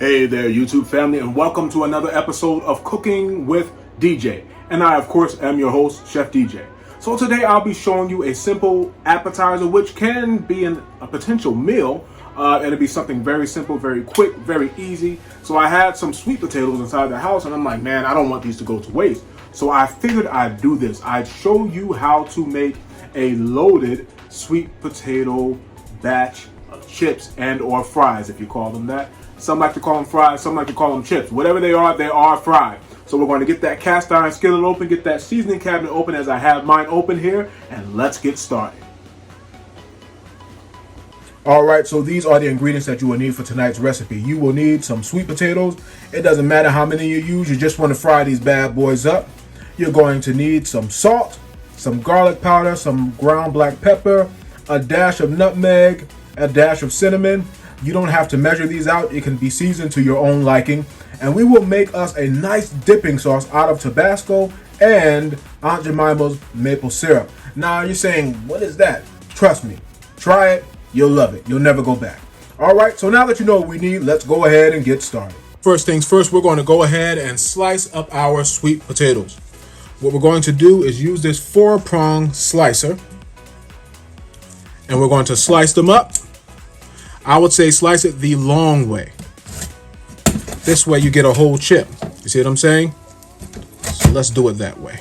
Hey there, YouTube family, and welcome to another episode of Cooking with DJ. And I, of course, am your host, Chef DJ. So today I'll be showing you a simple appetizer, which can be a potential meal. It'll be something very simple, very quick, very easy. So I had some sweet potatoes inside the house, and I'm like, man, I don't want these to go to waste. So I figured I'd do this. I'd show you how to make a loaded sweet potato batch of chips and or fries, if you call them that. Some like to call them fries, some like to call them chips. Whatever they are fried. So we're going to get that cast iron skillet open, get that seasoning cabinet open as I have mine open here, and let's get started. Alright, so these are the ingredients that you will need for tonight's recipe. You will need some sweet potatoes. It doesn't matter how many you use, you just want to fry these bad boys up. You're going to need some salt, some garlic powder, some ground black pepper, a dash of nutmeg, a dash of cinnamon. You don't have to measure these out. It can be seasoned to your own liking. And we will make us a nice dipping sauce out of Tabasco and Aunt Jemima's maple syrup. Now you're saying, what is that? Trust me, try it. You'll love it. You'll never go back. All right, so now that you know what we need, let's go ahead and get started. First things first, we're going to go ahead and slice up our sweet potatoes. What we're going to do is use this 4-prong slicer, and we're going to slice them up. I would say slice it the long way. This way you get a whole chip. You see what I'm saying? So let's do it that way.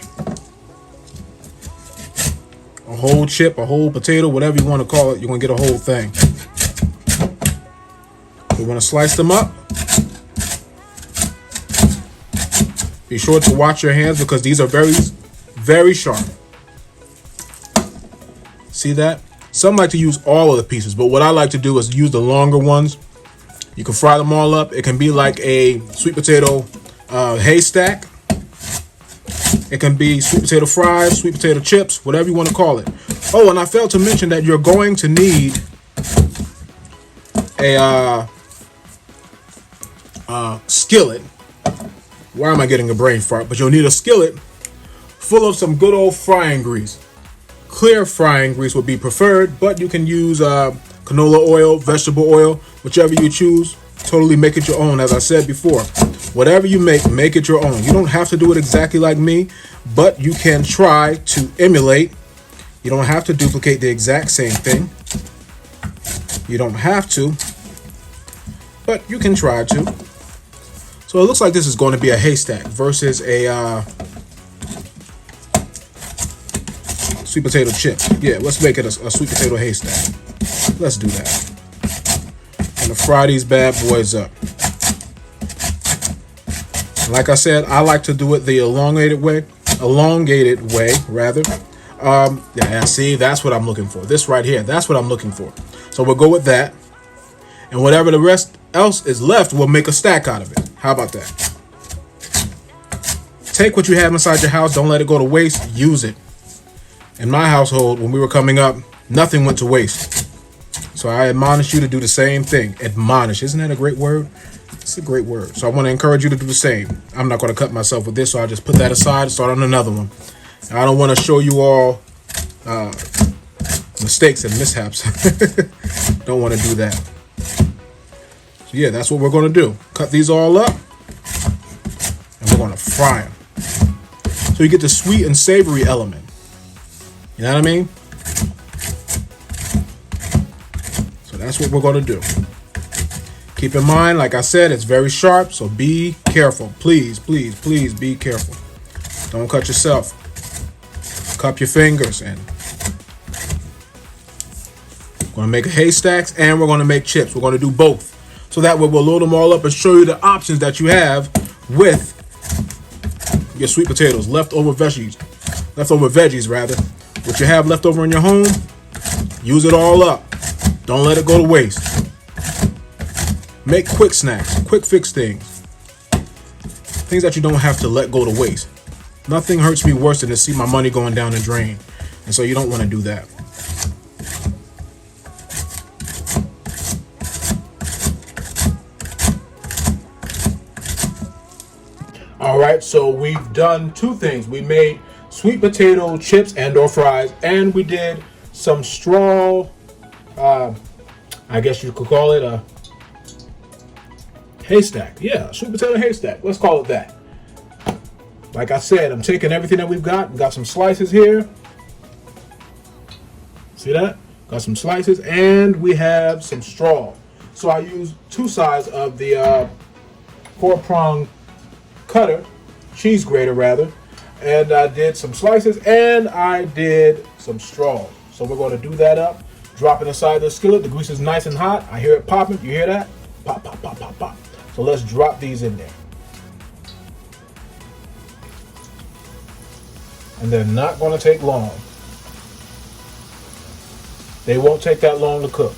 A whole chip, a whole potato, whatever you want to call it, you're going to get a whole thing. We're going to slice them up. Be sure to watch your hands because these are very, very sharp. See that? Some like to use all of the pieces, but what I like to do is use the longer ones. You can fry them all up. It can be like a sweet potato haystack. It can be sweet potato fries, sweet potato chips, whatever you want to call it. Oh, and I failed to mention that you're going to need a skillet. Why am I getting a brain fart? But you'll need a skillet full of some good old frying grease. Clear frying grease would be preferred, but you can use canola oil, vegetable oil, whichever you choose. Totally make it your own. As I said before, whatever you make it your own. You don't have to do it exactly like me, but you can try to emulate. You don't have to duplicate the exact same thing. You don't have to, but you can try to. So it looks like this is going to be a haystack versus a sweet potato chip. Yeah, let's make it a sweet potato haystack. Let's do that. I'm gonna fry these bad boys up. Like I said, I like to do it the elongated way, rather. Yeah, see, that's what I'm looking for. This right here, that's what I'm looking for. So we'll go with that. And whatever the rest else is left, we'll make a stack out of it. How about that? Take what you have inside your house. Don't let it go to waste. Use it. In my household, when we were coming up, nothing went to waste. So I admonish you to do the same thing. Admonish. Isn't that a great word? It's a great word. So I want to encourage you to do the same. I'm not going to cut myself with this, so I'll just put that aside and start on another one. I don't want to show you all mistakes and mishaps. Don't want to do that. So yeah, that's what we're going to do. Cut these all up, and we're going to fry them. So you get the sweet and savory element. You know what I mean? So that's what we're going to do. Keep in mind, like I said, it's very sharp, so be careful. Please, please, please be careful. Don't cut yourself. Cup your fingers. And we're going to make haystacks and we're going to make chips. We're going to do both. So that way we'll load them all up and show you the options that you have with your sweet potatoes, leftover veggies rather. What you have left over in your home, use it all up. Don't let it go to waste. Make quick snacks, quick fix things. Things that you don't have to let go to waste. Nothing hurts me worse than to see my money going down the drain. And so you don't want to do that. All right, so we've done two things. We made sweet potato chips and or fries, and we did some straw, I guess you could call it a Haystack. Yeah, sweet potato haystack. Let's call it that. Like I said, I'm taking everything that we've got. We've got some slices here. See that? Got some slices, and we have some straw. So I used 2 sides of the 4-prong cutter, cheese grater rather, and I did some slices, and I did some straw. So we're going to do that up, drop it inside the skillet. The grease is nice and hot. I hear it popping. You hear that? Pop, pop, pop, pop, pop. So let's drop these in there. And they're not going to take long. They won't take that long to cook.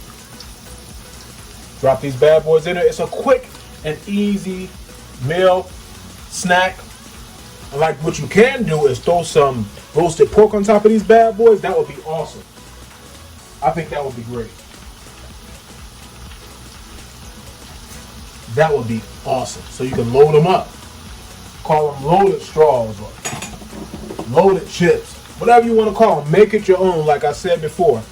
Drop these bad boys in there. It's a quick and easy meal, snack. And like what you can do is throw some roasted pork on top of these bad boys. That would be awesome. I think that would be great. That would be awesome. So you can load them up. Call them loaded straws or loaded chips. Whatever you want to call them. Make it your own, like I said before.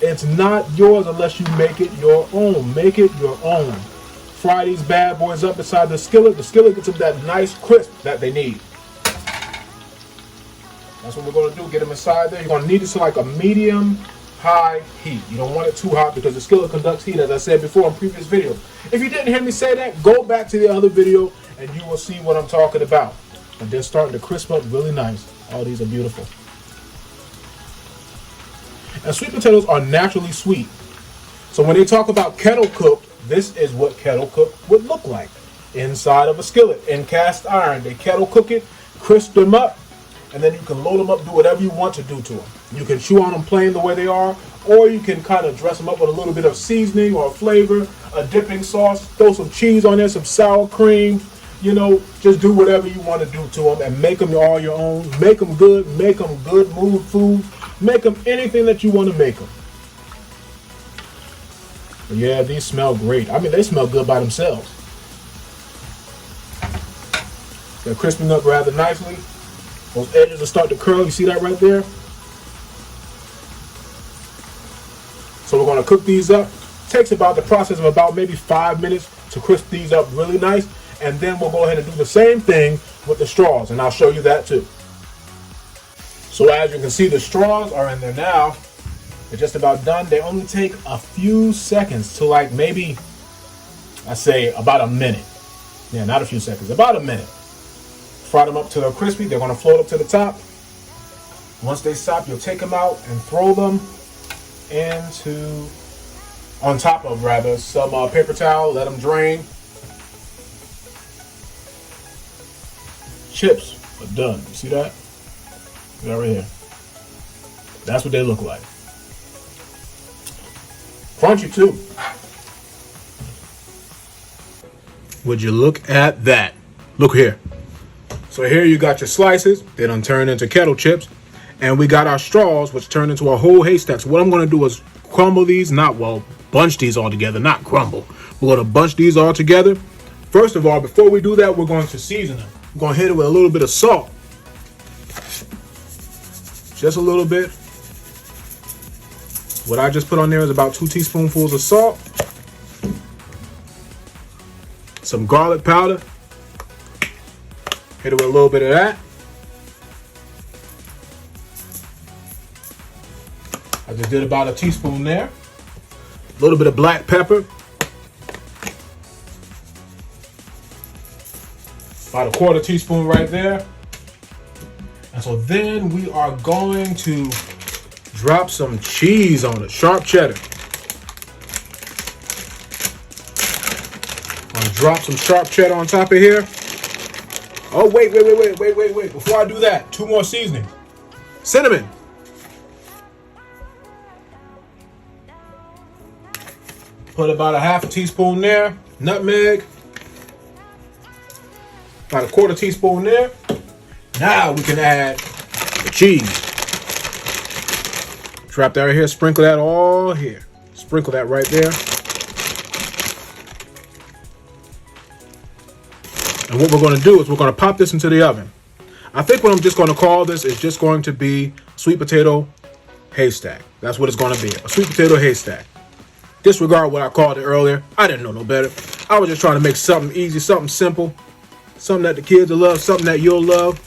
It's not yours unless you make it your own. Make it your own. Fry these bad boys up inside the skillet. The skillet gets them that nice crisp that they need. That's what we're going to do. Get them inside there. You're going to need it to like a medium-high heat. You don't want it too hot because the skillet conducts heat, as I said before in previous videos. If you didn't hear me say that, go back to the other video and you will see what I'm talking about. And they're starting to crisp up really nice. All these are beautiful. And sweet potatoes are naturally sweet. So when they talk about kettle cooked, this is what kettle cooked would look like. Inside of a skillet, in cast iron. They kettle cook it, crisp them up, and then you can load them up, do whatever you want to do to them. You can chew on them plain the way they are, or you can kind of dress them up with a little bit of seasoning or flavor, a dipping sauce, throw some cheese on there, some sour cream. You know, just do whatever you want to do to them and make them all your own. Make them good mood food. Make them anything that you want to make them. But yeah, these smell great. I mean, they smell good by themselves. They're crisping up rather nicely. Those edges will start to curl. You see that right there? So we're going to cook these up. Takes about the process of about maybe 5 minutes to crisp these up really nice. And then we'll go ahead and do the same thing with the straws. And I'll show you that too. So as you can see, the straws are in there now. They're just about done. They only take a few seconds to like maybe, I say about a minute. Yeah, not a few seconds, about a minute. Fry them up till they're crispy. They're going to float up to the top. Once they stop, you'll take them out and throw them into, on top of rather, some paper towel. Let them drain. Chips are done. You see that? Right over here. That's what they look like. Crunchy too. Would you look at that? Look here. So here you got your slices. They done turn into kettle chips. And we got our straws, which turn into a whole haystack. So what I'm going to do is crumble these, bunch these all together, not crumble. We're going to bunch these all together. First of all, before we do that, we're going to season them. I'm going to hit it with a little bit of salt. Just a little bit. What I just put on there is about 2 teaspoonfuls of salt. Some garlic powder. Hit it with a little bit of that. I just did about a teaspoon there. A little bit of black pepper. About a 1/4 teaspoon right there. And so then we are going to drop some cheese on it, sharp cheddar. I'm gonna drop some sharp cheddar on top of here. Oh, wait. Before I do that, 2 more seasonings. Cinnamon. Put about a 1/2 teaspoon there. Nutmeg. About a 1/4 teaspoon there. Now we can add the cheese. Drop that right here. Sprinkle that all here. Sprinkle that right there. And what we're going to do is we're going to pop this into the oven. I think what I'm just going to call this is just going to be sweet potato haystack. That's what it's going to be. A sweet potato haystack. Disregard what I called it earlier. I didn't know no better. I was just trying to make something easy, something simple, something that the kids will love, something that you'll love,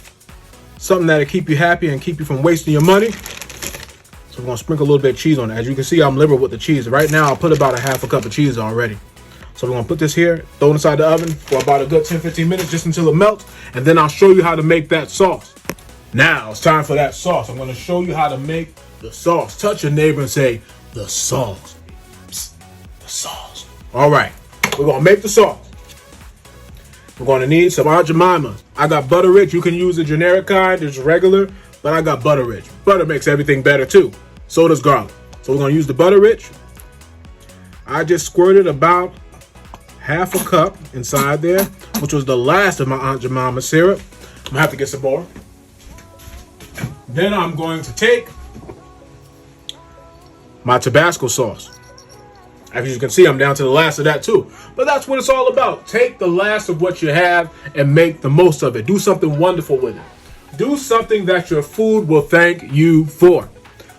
something that'll keep you happy and keep you from wasting your money. So we're going to sprinkle a little bit of cheese on it. As you can see, I'm liberal with the cheese. Right now, I'll put about a half a cup of cheese already. So we're going to put this here, throw it inside the oven for about a good 10-15 minutes, just until it melts. And then I'll show you how to make that sauce. Now, it's time for that sauce. I'm going to show you how to make the sauce. Touch your neighbor and say, the sauce. Psst, the sauce. All right, we're going to make the sauce. We're going to need some Aunt Jemimas. I got butter rich. You can use the generic kind, it's regular, but I got butter rich. Butter makes everything better too. So does garlic. So we're going to use the butter rich. I just squirted about half a cup inside there, which was the last of my Aunt Jemima syrup. I'm going to have to get some more. Then I'm going to take my Tabasco sauce. As you can see, I'm down to the last of that too. But that's what it's all about. Take the last of what you have and make the most of it. Do something wonderful with it. Do something that your food will thank you for.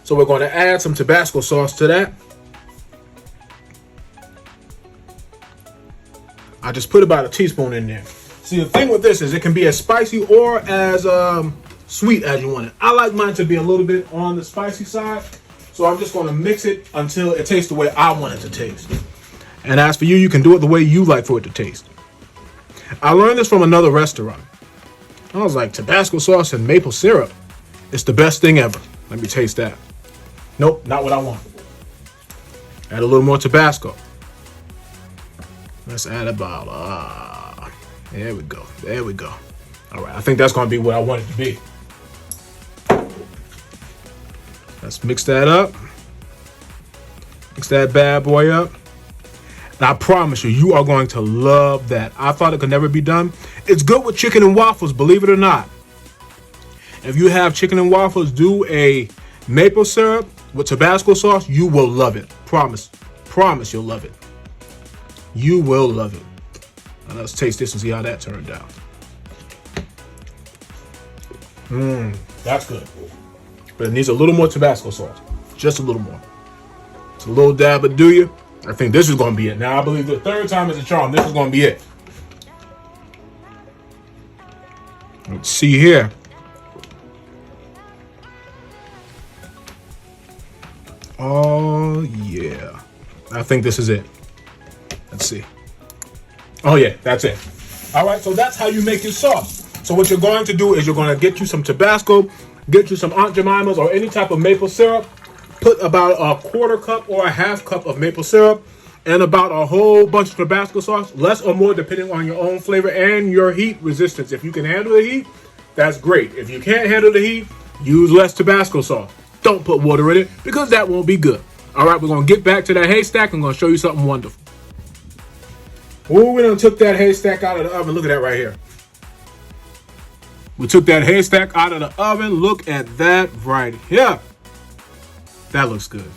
So we're going to add some Tabasco sauce to that. I just put about a teaspoon in there. See, the thing with this is it can be as spicy or as sweet as you want it. I like mine to be a little bit on the spicy side. So I'm just going to mix it until it tastes the way I want it to taste. And as for you, you can do it the way you like for it to taste. I learned this from another restaurant. I was like, Tabasco sauce and maple syrup. It's the best thing ever. Let me taste that. Nope, not what I want. Add a little more Tabasco. Let's add about, there we go. There we go. All right, I think that's going to be what I want it to be. Let's mix that up. Mix that bad boy up. And I promise you, you are going to love that. I thought it could never be done. It's good with chicken and waffles, believe it or not. If you have chicken and waffles, do a maple syrup with Tabasco sauce. You will love it. Promise. Promise you'll love it. You will love it. Now let's taste this and see how that turned out. That's good. But it needs a little more Tabasco sauce. Just a little more. It's a little dab, but do you? I think this is going to be it. Now, I believe the third time is a charm. This is going to be it. Let's see here. Oh, yeah. I think this is it. Let's see. Oh, yeah, that's it. All right, so that's how you make your sauce. So what you're going to do is you're going to get you some Tabasco, get you some Aunt Jemima's or any type of maple syrup, put about a quarter cup or a half cup of maple syrup, and about a whole bunch of Tabasco sauce, less or more depending on your own flavor and your heat resistance. If you can handle the heat, that's great. If you can't handle the heat, use less Tabasco sauce. Don't put water in it because that won't be good. All right, we're going to get back to that haystack. I'm going to show you something wonderful. Oh, we done took that haystack out of the oven. Look at that right here. We took that haystack out of the oven. Look at that right here. That looks good.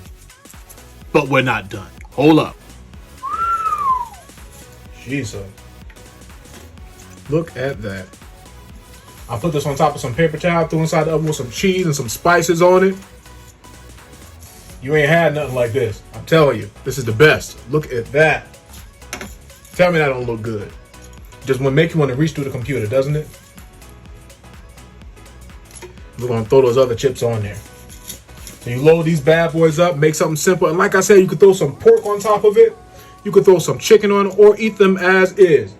But we're not done. Hold up. Jesus. Look at that. I put this on top of some paper towel, threw inside the oven with some cheese and some spices on it. You ain't had nothing like this. I'm telling you, this is the best. Look at that. Tell me that don't look good. Just want to make you want to reach through the computer, doesn't it? We're going to throw those other chips on there. So you load these bad boys up, make something simple. And like I said, you could throw some pork on top of it. You could throw some chicken on it or eat them as is.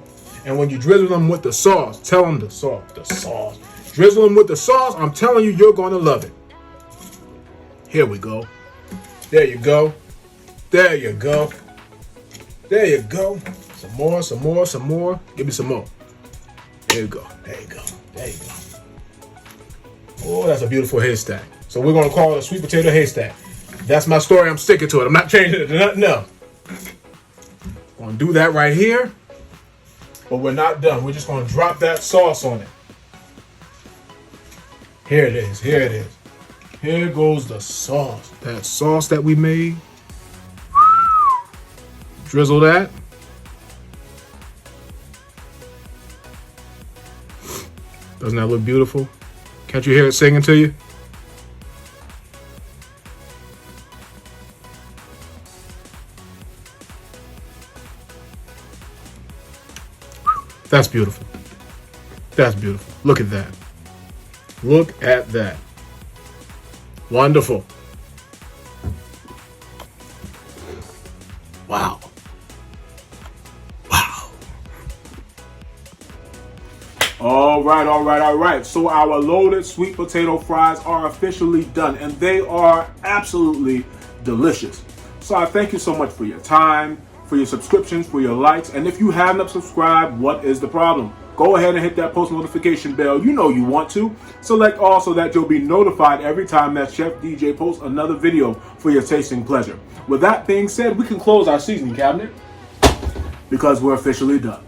And when you drizzle them with the sauce, tell them the sauce. Drizzle them with the sauce. I'm telling you, you're going to love it. Here we go. There you go. There you go. There you go. Some more, some more, some more. Give me some more. There you go. There you go. There you go. Oh, that's a beautiful haystack. So we're going to call it a sweet potato haystack. That's my story. I'm sticking to it. I'm not changing it to nothing else. Going to do that right here. But we're not done. We're just going to drop that sauce on it. Here it is. Here it is. Here goes the sauce. That sauce that we made. Drizzle that. Doesn't that look beautiful? Can't you hear it singing to you? That's beautiful. That's beautiful. Look at that. Look at that. Wonderful. Wow. Wow. All right. So our loaded sweet potato fries are officially done, and they are absolutely delicious. So I thank you so much for your time, for your subscriptions, for your likes, and if you haven't subscribed, what is the problem? Go ahead and hit that post notification bell. You know you want to. Select all so that you'll be notified every time that Chef DJ posts another video for your tasting pleasure. With that being said, we can close our seasoning cabinet because we're officially done.